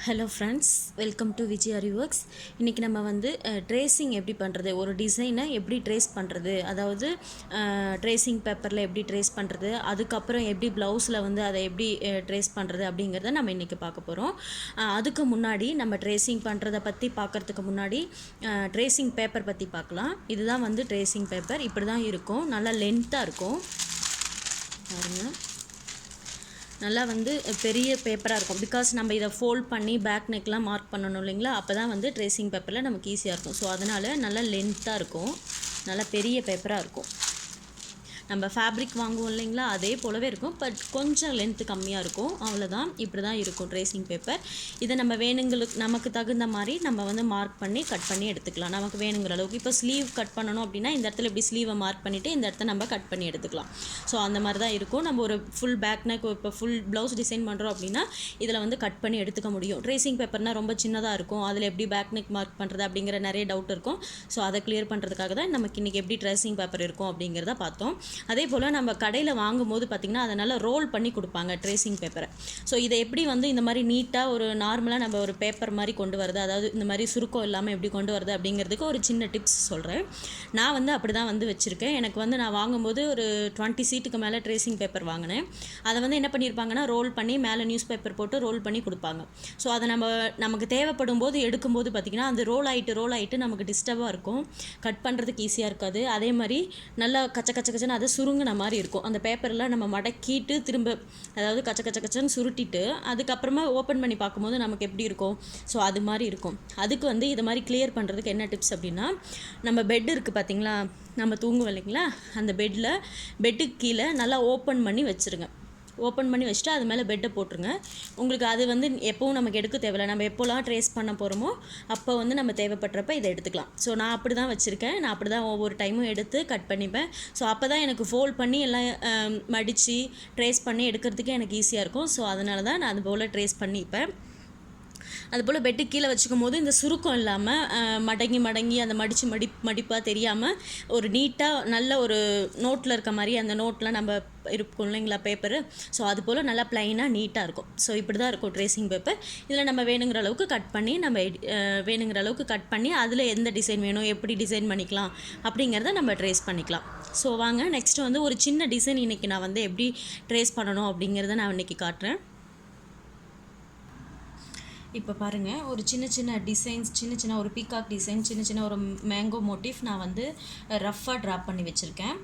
Hello friends, welcome to Vijay அறிவொர்க்ஸ். இன்றைக்கி நம்ம வந்து ட்ரேசிங் எப்படி பண்ணுறது, ஒரு டிசைனை எப்படி ட்ரேஸ் பண்ணுறது, அதாவது ட்ரேசிங் பேப்பரில் எப்படி ட்ரேஸ் பண்ணுறது, அதுக்கப்புறம் எப்படி ப்ளவுஸில் வந்து அதை எப்படி ட்ரேஸ் பண்ணுறது அப்படிங்கிறத நம்ம இன்றைக்கி பார்க்க போகிறோம். அதுக்கு முன்னாடி நம்ம ட்ரேசிங் பண்ணுறதை பற்றி பார்க்குறதுக்கு முன்னாடி ட்ரேசிங் பேப்பர் பற்றி பார்க்கலாம். இதுதான் வந்து ட்ரேசிங் பேப்பர். இப்படி தான் இருக்கும், நல்லா லென்த்தாக இருக்கும் பாருங்கள். நல்லா வந்து பெரிய பேப்பராக இருக்கும். பிகாஸ் நம்ம இதை ஃபோல்ட் பண்ணி பேக் நெக்லாம் மார்க் பண்ணணும் இல்லைங்களா, அப்போ தான் வந்து ட்ரேசிங் பேப்பரில் நமக்கு ஈஸியாக இருக்கும். ஸோ அதனால் நல்லா லென்த்தாக இருக்கும், நல்லா பெரிய பேப்பராக இருக்கும். நம்ம ஃபேப்ரிக் வாங்குவோம் இல்லைங்களா, அதே போலவே இருக்கும், பட் கொஞ்சம் லென்த்து கம்மியாக இருக்கும், அவ்வளோதான். இப்படி தான் இருக்கும் ட்ரேசிங் பேப்பர். இதை நம்ம வேணுங்களுக்கு நமக்கு தகுந்த மாதிரி நம்ம வந்து மார்க் பண்ணி கட் பண்ணி எடுத்துக்கலாம், நமக்கு வேணுங்கிற அளவுக்கு. இப்போ ஸ்லீவ் கட் பண்ணணும் அப்படின்னா இந்த இடத்துல இப்படி ஸ்லீவை மார்க் பண்ணிவிட்டு இந்த இடத்த நம்ம கட் பண்ணி எடுத்துக்கலாம். ஸோ அந்த மாதிரி தான் இருக்கும். நம்ம ஒரு ஃபுல் பேக் நெக், இப்போ ஃபுல் ப்ளவுஸ் டிசைன் பண்ணுறோம் அப்படின்னா இதில் வந்து கட் பண்ணி எடுத்துக்க முடியும். ட்ரேசிங் பேப்பர்னால் ரொம்ப சின்னதாக இருக்கும், அதில் எப்படி பேக் நெக் மார்க் பண்ணுறது அப்படிங்கிற நிறைய டவுட் இருக்கும். ஸோ அதை கிளியர் பண்ணுறதுக்காக தான் நமக்கு இன்றைக்கி எப்படி ட்ரேசிங் பேப்பர் இருக்கும் அப்படிங்கிறத பார்த்தோம். அதே போல் நம்ம கடையில் வாங்கும்போது பார்த்திங்கன்னா அதை நல்லா ரோல் பண்ணி கொடுப்பாங்க ட்ரேசிங் பேப்பரை. ஸோ இதை எப்படி வந்து இந்த மாதிரி நீட்டாக ஒரு நார்மலாக நம்ம ஒரு பேப்பர் மாதிரி கொண்டு வரது, அதாவது இந்த மாதிரி சுருக்கம் இல்லாமல் எப்படி கொண்டு வரது அப்படிங்கிறதுக்கு ஒரு சின்ன டிப்ஸ் சொல்கிறேன். நான் வந்து அப்படி தான் வந்து வச்சுருக்கேன். எனக்கு வந்து நான் வாங்கும்போது ஒரு 20 சீட்டுக்கு மேலே ட்ரேசிங் பேப்பர் வாங்கினேன். அதை வந்து என்ன பண்ணியிருப்பாங்கன்னா ரோல் பண்ணி மேலே நியூஸ் பேப்பர் போட்டு ரோல் பண்ணி கொடுப்பாங்க. ஸோ அதை நமக்கு தேவைப்படும் போது எடுக்கும்போது பார்த்திங்கன்னா அந்த ரோல் ஆகிட்டு நமக்கு டிஸ்டர்பாக இருக்கும், கட் பண்ணுறதுக்கு ஈஸியாக இருக்காது. அதே மாதிரி நல்லா கச்சன்னு அதை சுருங்கின மாதிரி இருக்கும். அந்த பேப்பரில் நம்ம மடக்கிட்டு திரும்ப, அதாவது கச்சன்னு சுருட்டிட்டு அதுக்கப்புறமா ஓப்பன் பண்ணி பார்க்கும்போது நமக்கு எப்படி இருக்கும், ஸோ அது மாதிரி இருக்கும். அதுக்கு வந்து இது மாதிரி கிளியர் பண்ணுறதுக்கு என்ன டிப்ஸ் அப்படின்னா, நம்ம பெட் இருக்குது பார்த்திங்களா, நம்ம தூங்குவோம் இல்லைங்களா, அந்த பெட்டுக்கு கீழே நல்லா ஓப்பன் பண்ணி வச்சுருங்க. ஓப்பன் பண்ணி வச்சுட்டு அது மேலே பெட்டை போட்டுருங்க. உங்களுக்கு அது வந்து எப்போவும் நமக்கு எடுக்க தேவையில்லை, நம்ம எப்போலாம் ட்ரேஸ் பண்ண போகிறோமோ அப்போ வந்து நம்ம தேவைப்படுறப்ப இதை எடுத்துக்கலாம். ஸோ நான் அப்படி தான் வச்சுருக்கேன், நான் அப்படி தான் ஒவ்வொரு டைமும் எடுத்து கட் பண்ணிப்பேன். ஸோ அப்போ தான் எனக்கு ஃபோல்ட் பண்ணி எல்லாம் மடித்து ட்ரேஸ் பண்ணி எடுக்கிறதுக்கே எனக்கு ஈஸியாக இருக்கும். ஸோ அதனால தான் நான் அது போல் ட்ரேஸ் பண்ணிப்பேன். அதுபோல் பெட்டு கீழே வச்சுக்கும் போது இந்த சுருக்கம் இல்லாமல் மடங்கி அந்த மடிப்பாக தெரியாமல் ஒரு நீட்டாக நல்ல ஒரு நோட்டில் இருக்க மாதிரி, அந்த நோட்டில் நம்ம இருக்கும் இல்லைங்களா பேப்பரு, ஸோ அது போல் நல்லா ப்ளைனாக நீட்டாக இருக்கும். ஸோ இப்படி தான் இருக்கும் ட்ரேசிங் பேப்பர். இதில் நம்ம வேணுங்கிற அளவுக்கு கட் பண்ணி அதில் எந்த டிசைன் வேணும், எப்படி டிசைன் பண்ணிக்கலாம் அப்படிங்கிறத நம்ம ட்ரேஸ் பண்ணிக்கலாம். ஸோ வாங்க நெக்ஸ்ட்டு வந்து ஒரு சின்ன டிசைன் இன்றைக்கி நான் வந்து எப்படி ட்ரேஸ் பண்ணணும் அப்படிங்கிறத நான் இன்றைக்கி காட்டுறேன். இப்போ பாருங்கள், ஒரு சின்ன டிசைன்ஸ், சின்ன ஒரு பீகாக் டிசைன், சின்ன ஒரு மேங்கோ மோட்டிவ் நான் வந்து ரஃப்பாக ட்ராப் பண்ணி வச்சுருக்கேன்.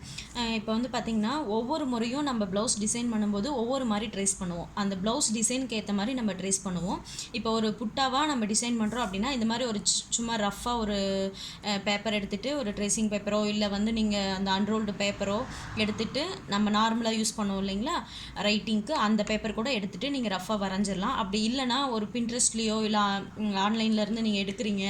இப்போ வந்து பார்த்திங்கன்னா ஒவ்வொரு முறையும் நம்ம ப்ளவுஸ் டிசைன் பண்ணும்போது ஒவ்வொரு மாதிரி ட்ரேஸ் பண்ணுவோம். அந்த ப்ளவுஸ் டிசைனுக்கு ஏற்ற மாதிரி நம்ம ட்ரேஸ் பண்ணுவோம். இப்போ ஒரு புட்டாவாக நம்ம டிசைன் பண்ணுறோம் அப்படின்னா இந்த மாதிரி ஒரு சும்மா ரஃப்பாக ஒரு பேப்பர் எடுத்துகிட்டு, ஒரு ட்ரேசிங் பேப்பரோ இல்லை வந்து நீங்கள் அந்த அன்ரோல்டு பேப்பரோ எடுத்துகிட்டு, நம்ம நார்மலாக யூஸ் பண்ணுவோம் இல்லைங்களா ரைட்டிங்க்கு, அந்த பேப்பர் கூட எடுத்துகிட்டு நீங்கள் ரஃப்பாக வரைஞ்சிடலாம். அப்படி இல்லைனா ஒரு பின்ட்ரெஸ்ட் இல்லை ஆன்லைன்லேருந்து நீங்கள் எடுக்கிறீங்க,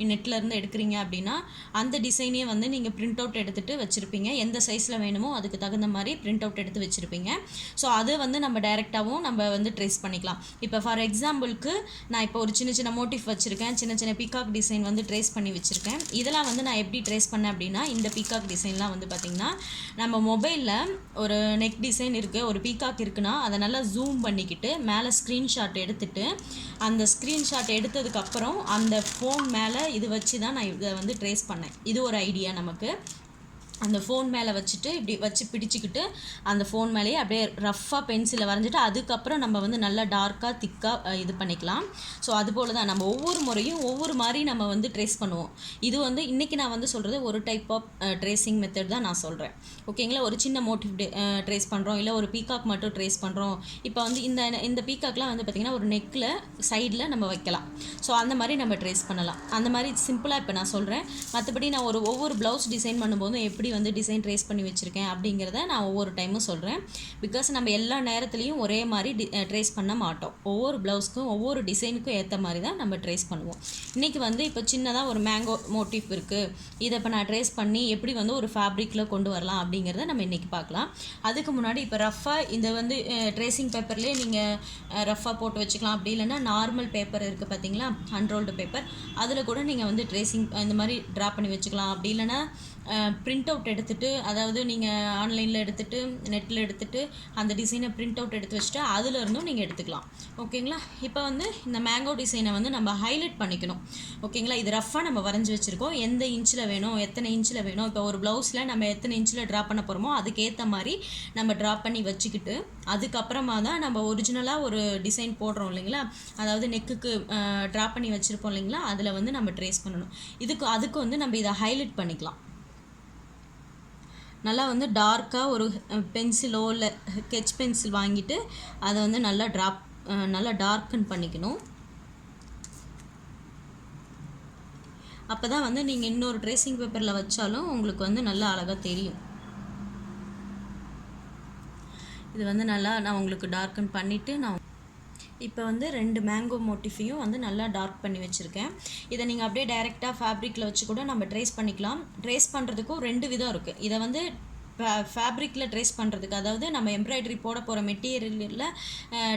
நெட்லேருந்து எடுக்கிறீங்க அப்படின்னா அந்த டிசைனே வந்து நீங்கள் பிரிண்ட் அவுட் எடுத்துகிட்டு வச்சுருப்பீங்க. எந்த சைஸில் வேணுமோ அதுக்கு தகுந்த மாதிரி பிரிண்ட் அவுட் எடுத்து வச்சுருப்பீங்க. ஸோ அது வந்து நம்ம டைரெக்டாகவும் நம்ம வந்து ட்ரேஸ் பண்ணிக்கலாம். இப்போ ஃபார் எக்ஸாம்பிளுக்கு நான் இப்போ ஒரு சின்ன மோட்டிவ் வச்சுருக்கேன், சின்ன பீகாக் டிசைன் வந்து ட்ரேஸ் பண்ணி வச்சுருக்கேன். இதெல்லாம் வந்து நான் எப்படி ட்ரேஸ் பண்ணேன் அப்படின்னா, இந்த பீகாக் டிசைன்லாம் வந்து பார்த்திங்கன்னா நம்ம மொபைலில் ஒரு நெக் டிசைன் இருக்குது, ஒரு பீகாக் இருக்குன்னா அதை நல்லா ஜூம் பண்ணிக்கிட்டு மேலே ஸ்க்ரீன்ஷாட் எடுத்துகிட்டு, அந்த ஸ்க்ரீன்ஷாட் எடுத்ததுக்கப்புறம் அந்த ஃபோன் மேலே இது வச்சு தான் நான் இதை வந்து ட்ரேஸ் பண்ணேன். இது ஒரு ஐடியா நமக்கு. அந்த ஃபோன் மேலே வச்சுட்டு இப்படி வச்சு பிடிச்சிக்கிட்டு அந்த ஃபோன் மேலேயே அப்படியே ரஃப்பாக பென்சிலில் வரைஞ்சிட்டு அதுக்கப்புறம் நம்ம வந்து நல்லா டார்க்காக திக்காக இது பண்ணிக்கலாம். ஸோ அதுபோல் தான் நம்ம ஒவ்வொரு முறையும் ஒவ்வொரு மாதிரி நம்ம வந்து ட்ரேஸ் பண்ணுவோம். இது வந்து இன்றைக்கி நான் வந்து சொல்கிறது ஒரு டைப் ஆஃப் ட்ரேசிங் மெத்தட் தான் நான் சொல்கிறேன், ஓகேங்களா. ஒரு சின்ன மோட்டிவ் ட்ரேஸ் பண்ணுறோம், இல்லை ஒரு பீகாக் மட்டும் ட்ரேஸ் பண்ணுறோம். இப்போ வந்து இந்த பீகாக்லாம் வந்து பார்த்திங்கன்னா ஒரு நெக்கில் சைடில் நம்ம வைக்கலாம். ஸோ அந்த மாதிரி நம்ம ட்ரேஸ் பண்ணலாம். அந்த மாதிரி சிம்பிளாக இப்போ நான் சொல்கிறேன். மற்றபடி நான் ஒவ்வொரு ப்ளவுஸ் டிசைன் பண்ணும்போதும் எப்படி வந்து டிசைன் ட்ரேஸ் பண்ணி வச்சுருக்கேன் அப்படிங்கிறத நான் ஒவ்வொரு டைமும் சொல்கிறேன். பிகாஸ் நம்ம எல்லா நேரத்துலையும் ஒரே மாதிரி ட்ரேஸ் பண்ண மாட்டோம். ஒவ்வொரு ப்ளவுஸ்க்கும் ஒவ்வொரு டிசைனுக்கும் ஏற்ற மாதிரி தான் நம்ம ட்ரேஸ் பண்ணுவோம். இன்றைக்கி வந்து இப்போ சின்னதாக ஒரு மேங்கோ மோட்டிவ் இருக்குது, இதை இப்போ நான் ட்ரேஸ் பண்ணி எப்படி வந்து ஒரு ஃபேப்ரிக்கில் கொண்டு வரலாம் அப்படிங்கிறத நம்ம இன்றைக்கி பார்க்கலாம். அதுக்கு முன்னாடி இப்போ ரஃப்பாக இந்த வந்து ட்ரேசிங் பேப்பர்லேயே நீங்கள் ரஃப்பாக போட்டு வச்சுக்கலாம். அப்படி இல்லைன்னா நார்மல் பேப்பர் இருக்குது பார்த்திங்களா, அன்ரோல்டு பேப்பர், அதில் கூட நீங்கள் வந்து ட்ரேசிங் இந்த மாதிரி ட்ரா பண்ணி வச்சுக்கலாம். அப்படி இல்லைன்னா பிரிண்ட் அவுட் எடுத்துகிட்டு, அதாவது நீங்கள் ஆன்லைனில் எடுத்துகிட்டு நெட்டில் எடுத்துகிட்டு அந்த டிசைனை பிரிண்ட் அவுட் எடுத்து வச்சுட்டு அதிலிருந்தும் நீங்கள் எடுத்துக்கலாம். ஓகேங்களா? இப்போ வந்து இந்த மேங்கோ டிசைனை வந்து நம்ம ஹைலைட் பண்ணிக்கணும். ஓகேங்களா? இது ரஃபாக நம்ம வரைஞ்சி வச்சுருக்கோம். எந்த இன்ச்சில் வேணும், எத்தனை இன்ச்சில் வேணும், இப்போ ஒரு ப்ளவுஸில் நம்ம எத்தனை இன்ச்சில் ட்ரா பண்ண போகிறோமோ அதுக்கேற்ற மாதிரி நம்ம ட்ரா பண்ணி வச்சுக்கிட்டு, அதுக்கப்புறமா தான் நம்ம ஒரிஜினலாக ஒரு டிசைன் போடுறோம் இல்லைங்களா, அதாவது நெக்குக்கு ட்ரா பண்ணி வச்சுருப்போம் இல்லைங்களா, அதில் வந்து நம்ம ட்ரேஸ் பண்ணணும். அதுக்கு வந்து நம்ம இதை ஹைலைட் பண்ணிக்கலாம். நல்லா வந்து டார்க்காக ஒரு பென்சிலோ இல்லை ஸ்கெட்ச் பென்சில் வாங்கிட்டு அதை வந்து நல்லா டார்க்கன் பண்ணிக்கணும். அப்போ தான் வந்து நீங்கள் இன்னொரு ட்ரேசிங் பேப்பரில் வச்சாலும் உங்களுக்கு வந்து நல்லா அழகாக தெரியும். இது வந்து நல்லா நான் உங்களுக்கு டார்க்கன் பண்ணிவிட்டு இப்போ வந்து 2 மேங்கோ மோட்டிஃபையும் வந்து நல்லா டார்க் பண்ணி வச்சுருக்கேன். இதை நீங்கள் அப்படியே டைரெக்டாக ஃபேப்ரிக்கில் வச்சு கூட நம்ம ட்ரேஸ் பண்ணிக்கலாம். ட்ரேஸ் பண்ணுறதுக்கும் 2 விதம் இருக்குது. இதை வந்து ஃபேப்ரிக்கில் ட்ரேஸ் பண்ணுறதுக்கு, அதாவது நம்ம எம்ப்ராய்டரி போட போகிற மெட்டீரியலில்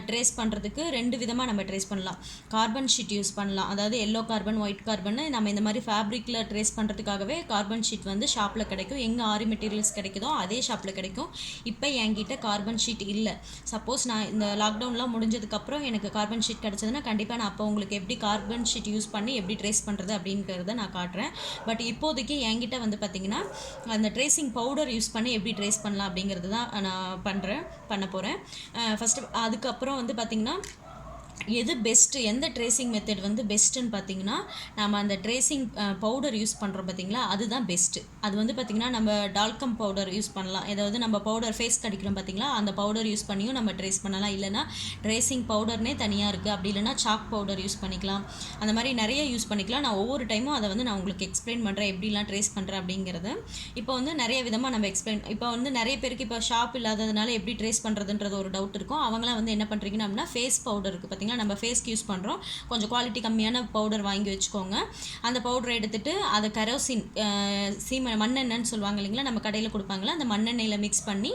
ட்ரேஸ் பண்ணுறதுக்கு 2 விதமாக நம்ம ட்ரேஸ் பண்ணலாம். கார்பன் ஷீட் யூஸ் பண்ணலாம், அதாவது எல்லோ கார்பன், ஒயிட் கார்பன். நம்ம இந்த மாதிரி ஃபேப்ரிக்கில் ட்ரேஸ் பண்ணுறதுக்காகவே கார்பன் ஷீட் வந்து ஷாப்பில் கிடைக்கும். எங்கே ஆரி மெட்டீரியல்ஸ் கிடைக்குதோ அதே ஷாப்பில் கிடைக்கும். இப்போ என்கிட்ட கார்பன் ஷீட் இல்லை. சப்போஸ் நான் இந்த லாக்டவுன்லாம் முடிஞ்சதுக்கப்புறம் எனக்கு கார்பன் ஷீட் கிடச்சதுன்னா கண்டிப்பாக நான் அப்போ உங்களுக்கு எப்படி கார்பன் ஷீட் யூஸ் பண்ணி எப்படி ட்ரேஸ் பண்ணுறது அப்படிங்கிறத நான் காட்டுறேன். பட் இப்போதைக்கு என்கிட்ட வந்து பார்த்திங்கன்னா அந்த ட்ரேசிங் பவுடர் யூஸ் பண்ணி எப்படி ட்ரேஸ் பண்ணலாம் அப்படிங்கிறது தான் நான் பண்ண போகிறேன். ஃபஸ்ட்டு அதுக்கப்புறம் வந்து பார்த்திங்கன்னா எது பெஸ்ட்டு, எந்த ட்ரேசிங் மெத்தட் வந்து பெஸ்ட்டுன்னு பார்த்தீங்கன்னா, நம்ம அந்த ட்ரேசிங் பவுடர் யூஸ் பண்ணுறோம் பார்த்தீங்களா, அதுதான் பெஸ்ட்டு. அது வந்து பார்த்திங்கன்னா நம்ம டால்கம் பவுடர் யூஸ் பண்ணலாம். ஏதாவது நம்ம பவுடர் ஃபேஸ் கடிக்கிறோம் பார்த்தீங்களா, அந்த பவுடர் யூஸ் பண்ணியும் நம்ம ட்ரேஸ் பண்ணலாம். இல்லைனா ட்ரேசிங் பவுடர்னே தனியாக இருக்குது. அப்படி இல்லைனா சாக் பவுடர் யூஸ் பண்ணிக்கலாம். அந்த மாதிரி நிறைய யூஸ் பண்ணிக்கலாம். நான் ஒவ்வொரு டைமும் அதை வந்து நான் உங்களுக்கு எக்ஸ்பிளைன் பண்ணுறேன், எப்படிலாம் ட்ரேஸ் பண்ணுறேன் அப்படிங்கிறது. இப்போ வந்து நிறைய விதமாக நம்ம இப்போ வந்து நிறைய பேருக்கு இப்போ ஷாப் இல்லாததுனால எப்படி ட்ரேஸ் பண்ணுறதுன்றது ஒரு டவுட் இருக்கும். அவங்களாம் வந்து என்ன பண்ணுறீங்கன்னா அப்படின்னா, ஃபேஸ் பவுடர் இருக்குது பார்த்திங்கன்னா, நம்ம ஃபேஸ்க்கு யூஸ் பண்ணுறோம், கொஞ்சம் குவாலிட்டி கம்மியான பவுடர் வாங்கி வச்சுக்கோங்க. அந்த பவுடரை எடுத்துகிட்டு அதை கரோசின் மண்ணெண்ணெய்ன்னு சொல்லுவாங்க இல்லைங்களா, நம்ம கடையில் கொடுப்பாங்களா, அந்த மண்ணெண்ணெயில் மிக்ஸ் பண்ணி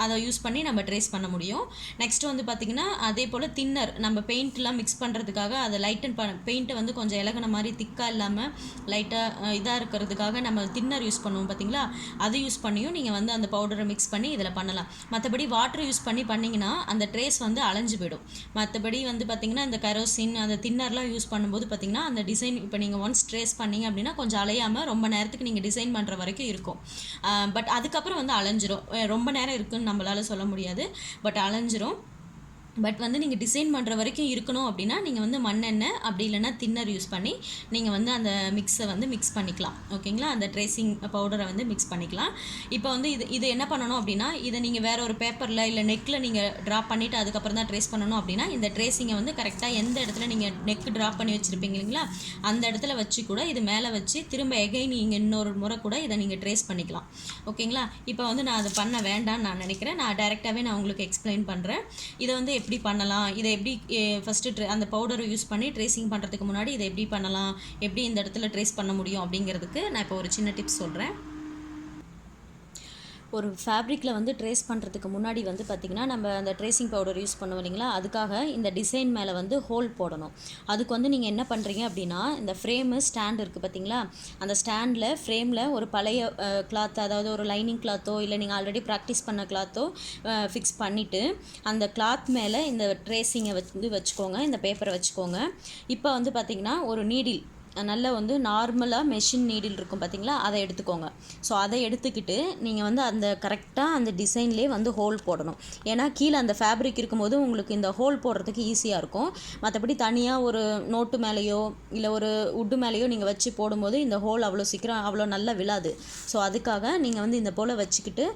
அதை யூஸ் பண்ணி நம்ம ட்ரேஸ் பண்ண முடியும். நெக்ஸ்ட்டு வந்து பார்த்திங்கன்னா அதே போல் தின்னர், நம்ம பெயிண்ட்லாம் மிக்ஸ் பண்ணுறதுக்காக அதை லைட்டன் பெயிண்ட்டை வந்து கொஞ்சம் இலகுன மாதிரி திக்காக இல்லாமல் லைட்டாக இதாக இருக்கிறதுக்காக நம்ம தின்னர் யூஸ் பண்ணுவோம் பார்த்திங்களா, அது யூஸ் பண்ணியும் நீங்கள் வந்து அந்த பவுடரை மிக்ஸ் பண்ணி இதில் பண்ணலாம். மற்றபடி வாட்டர் யூஸ் பண்ணிங்கன்னா அந்த ட்ரேஸ் வந்து அலைஞ்சு போயிடும். மற்றபடி வந்து பார்த்திங்கன்னா இந்த கரோசின் அந்த தின்னர்லாம் யூஸ் பண்ணும்போது பார்த்திங்கன்னா அந்த டிசைன் இப்போ நீங்கள் ஒன்ஸ் ட்ரேஸ் பண்ணிங்க அப்படின்னா கொஞ்சம் அலையாமல் ரொம்ப நேரத்துக்கு நீங்கள் டிசைன் பண்ணுற வரைக்கும் இருக்கும். பட் அதுக்கப்புறம் வந்து அலைஞ்சிரும். ரொம்ப நேரம் இருக்குதுன்னு நம்மளால் சொல்ல முடியாது, பட் அலைஞ்சிரும். பட் வந்து நீங்கள் டிசைன் பண்ணுற வரைக்கும் இருக்கணும் அப்படின்னா நீங்கள் வந்து மண்ணெண்ணெய் அப்படி இல்லைனா தின்னர் யூஸ் பண்ணி நீங்கள் வந்து அந்த மிக்ஸை வந்து மிக்ஸ் பண்ணிக்கலாம். ஓகேங்களா? அந்த ட்ரேசிங் பவுடரை வந்து மிக்ஸ் பண்ணிக்கலாம். இப்போ வந்து இது என்ன பண்ணணும் அப்படின்னா, இதை நீங்கள் வேறு ஒரு பேப்பரில் இல்லை நெக்கில் நீங்கள் ட்ரா பண்ணிவிட்டு அதுக்கப்புறம் தான் ட்ரேஸ் பண்ணணும் அப்படின்னா, இந்த ட்ரேசிங்கை வந்து கரெக்டாக எந்த இடத்துல நீங்கள் நெக்கு ட்ரா பண்ணி வச்சுருப்பீங்க இல்லைங்களா, அந்த இடத்துல வச்சு கூட இது மேலே வச்சு திரும்ப எகைன் நீங்கள் இன்னொரு முறை கூட இதை நீங்கள் ட்ரேஸ் பண்ணிக்கலாம். ஓகேங்களா? இப்போ வந்து நான் அதை பண்ண வேண்டாம்னு நான் நினைக்கிறேன். நான் டைரெக்டாகவே நான் உங்களுக்கு எக்ஸ்பிளைன் பண்ணுறேன். இதை வந்து எப்படி பண்ணலாம், இதை எப்படி ஃபஸ்ட்டு அந்த பவுடரை யூஸ் பண்ணி ட்ரேசிங் பண்ணுறதுக்கு முன்னாடி இதை எப்படி பண்ணலாம், எப்படி இந்த இடத்துல ட்ரேஸ் பண்ண முடியும் அப்படிங்கிறதுக்கு நான் இப்போ ஒரு சின்ன டிப்ஸ் சொல்கிறேன். ஒரு ஃபேப்ரிக்கில் வந்து ட்ரேஸ் பண்ணுறதுக்கு முன்னாடி வந்து பார்த்திங்கன்னா நம்ம அந்த ட்ரேசிங் பவுடர் யூஸ் பண்ணுவோம் இல்லைங்களா, அதுக்காக இந்த டிசைன் மேலே வந்து ஹோல் போடணும். அதுக்கு வந்து நீங்கள் என்ன பண்ணுறீங்க அப்படின்னா, இந்த ஃப்ரேமு ஸ்டாண்ட் இருக்குது பார்த்திங்களா, அந்த ஸ்டாண்டில் ஃப்ரேமில் ஒரு பழைய கிளாத், அதாவது ஒரு லைனிங் கிளாத்தோ இல்லை நீங்கள் ஆல்ரெடி ப்ராக்டிஸ் பண்ண கிளாத்தோ ஃபிக்ஸ் பண்ணிவிட்டு அந்த கிளாத் மேலே இந்த ட்ரேசிங்கை வந்து வச்சுக்கோங்க, இந்த பேப்பரை வச்சுக்கோங்க. இப்போ வந்து பார்த்திங்கன்னா ஒரு நீடில், நல்ல வந்து நார்மலாக மெஷின் நீடில் இருக்கும் பார்த்திங்களா, அதை எடுத்துக்கோங்க. ஸோ அதை எடுத்துக்கிட்டு நீங்கள் வந்து அந்த கரெக்டாக அந்த டிசைன்லேயே வந்து ஹோல் போடணும். ஏன்னா கீழே அந்த ஃபேப்ரிக் இருக்கும்போது உங்களுக்கு இந்த ஹோல் போடுறதுக்கு ஈஸியாக இருக்கும். மற்றபடி தனியாக ஒரு நோட்டு மேலேயோ இல்லை ஒரு உட்டு மேலேயோ நீங்கள் வச்சு போடும்போது இந்த ஹோல் அவ்வளோ சீக்கிரம் அவ்வளோ நல்லா விழாது. ஸோ அதுக்காக நீங்கள் வந்து இந்த போல் வச்சுக்கிட்டு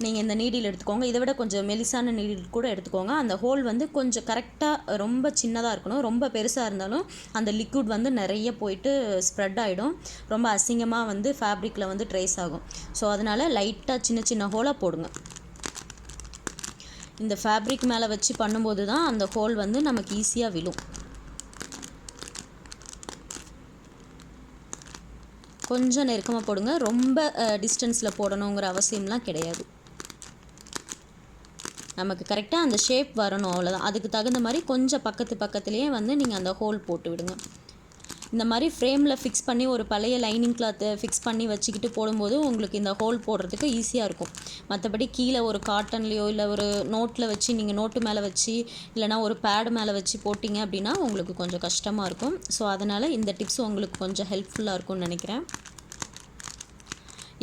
நீங்கள் இந்த நீடில் எடுத்துக்கோங்க. இதை விட கொஞ்சம் மெலிசான நீடில் கூட எடுத்துக்கோங்க. அந்த ஹோல் வந்து கொஞ்சம் கரெக்டாக ரொம்ப சின்னதாக இருக்கணும். ரொம்ப பெருசாக இருந்தாலும் அந்த லிக்விட் வந்து நிறைய போயிட்டு ஸ்ப்ரெட் ஆகிடும், ரொம்ப அசிங்கமாக வந்து ஃபேப்ரிக்கில் வந்து ட்ரேஸ் ஆகும். ஸோ அதனால் லைட்டாக சின்ன சின்ன ஹோலாக போடுங்க. இந்த ஃபேப்ரிக் மேலே வச்சு பண்ணும்போது தான் அந்த ஹோல் வந்து நமக்கு ஈஸியாக விழும். கொஞ்சம் நெருக்கமாக போடுங்க, ரொம்ப டிஸ்டன்ஸில் போடணுங்கிற அவசியம்லாம் கிடையாது. நமக்கு கரெக்டாக அந்த ஷேப் வரணும், அவ்வளோதான். அதுக்கு தகுந்த மாதிரி கொஞ்சம் பக்கத்துலேயே வந்து நீங்கள் அந்த ஹோல் போட்டு விடுங்க. இந்த மாதிரி ஃப்ரேமில் ஃபிக்ஸ் பண்ணி ஒரு பழைய லைனிங் கிளாத்தை ஃபிக்ஸ் பண்ணி வச்சுக்கிட்டு போடும்போது உங்களுக்கு இந்த ஹோல் போடுறதுக்கு ஈஸியாக இருக்கும். மற்றபடி கீழே ஒரு காட்டன்லேயோ இல்லை ஒரு நோட்டில் வச்சு நீங்கள் நோட்டு மேலே வச்சு இல்லைனா ஒரு பேடு மேலே வச்சு போட்டிங்க அப்படின்னா உங்களுக்கு கொஞ்சம் கஷ்டமாக இருக்கும். ஸோ அதனால் இந்த டிப்ஸ் உங்களுக்கு கொஞ்சம் ஹெல்ப்ஃபுல்லாக இருக்கும்னு நினைக்கிறேன்.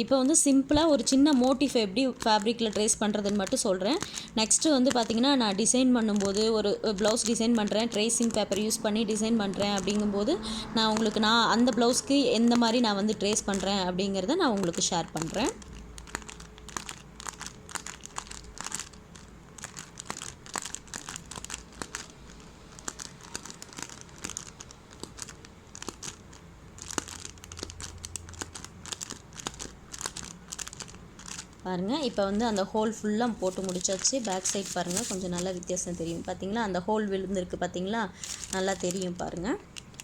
இப்போ வந்து சிம்பிளாக ஒரு சின்ன மோட்டிஃப் எப்படி ஃபேப்ரிக்கில் ட்ரேஸ் பண்ணுறதுன்னு மட்டும் சொல்கிறேன். நெக்ஸ்ட்டு வந்து பார்த்திங்கன்னா, நான் டிசைன் பண்ணும்போது ஒரு ப்ளவுஸ் டிசைன் பண்ணுறேன், ட்ரேசிங் பேப்பர் யூஸ் பண்ணி டிசைன் பண்ணுறேன் அப்படிங்கும்போது நான் அந்த ப்ளவுஸ்க்கு எந்த மாதிரி நான் வந்து ட்ரேஸ் பண்ணுறேன் அப்படிங்கிறத நான் உங்களுக்கு ஷேர் பண்ணுறேன். பாருங்கள், இப்போ வந்து அந்த ஹோல் ஃபுல்லாக போட்டு முடிச்சாச்சு. பேக் சைட் பாருங்கள், கொஞ்சம் நல்லா வித்தியாசம் தெரியும். பார்த்தீங்களா, அந்த ஹோல் விழுந்திருக்கு பார்த்தீங்களா, நல்லா தெரியும் பாருங்கள்,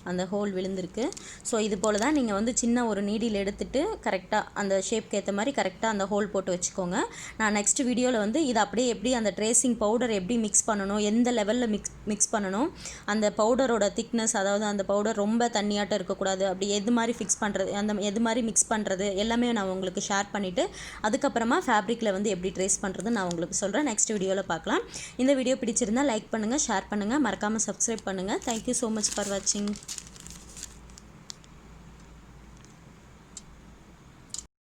அந்த ஹோல் விழுந்திருக்கு. ஸோ இது போல் தான் நீங்கள் வந்து சின்ன ஒரு நீடில் எடுத்துகிட்டு கரெக்டாக அந்த ஷேப்க்கு ஏற்ற மாதிரி கரெக்டாக அந்த ஹோல் போட்டு வச்சுக்கோங்க. நான் நெக்ஸ்ட் வீடியோவில் வந்து இது அப்படியே எப்படி அந்த ட்ரேசிங் பவுடர் எப்படி மிக்ஸ் பண்ணணும், எந்த லெவலில் மிக்ஸ் பண்ணணும், அந்த பவுடரோட திக்னஸ், அதாவது அந்த பவுடர் ரொம்ப தண்ணியாட்டம் இருக்கக்கூடாது, அப்படி எது மாதிரி ஃபிக்ஸ் பண்ணுறது, எது மாதிரி மிக்ஸ் பண்ணுறது எல்லாமே நான் உங்களுக்கு ஷேர் பண்ணிவிட்டு அதுக்கப்புறமா ஃபேப்ரிக்கில் வந்து எப்படி ட்ரேஸ் பண்ணுறது நான் உங்களுக்கு சொல்கிறேன். நெக்ஸ்ட் வீடியோவில் பார்க்கலாம். இந்த வீடியோ பிடிச்சிருந்தால் லைக் பண்ணுங்கள், ஷேர் பண்ணுங்கள், மறக்காமல் சப்ஸ்கிரைப் பண்ணுங்கள். தேங்க்யூ ஸோ மச் ஃபார் வாட்சிங்.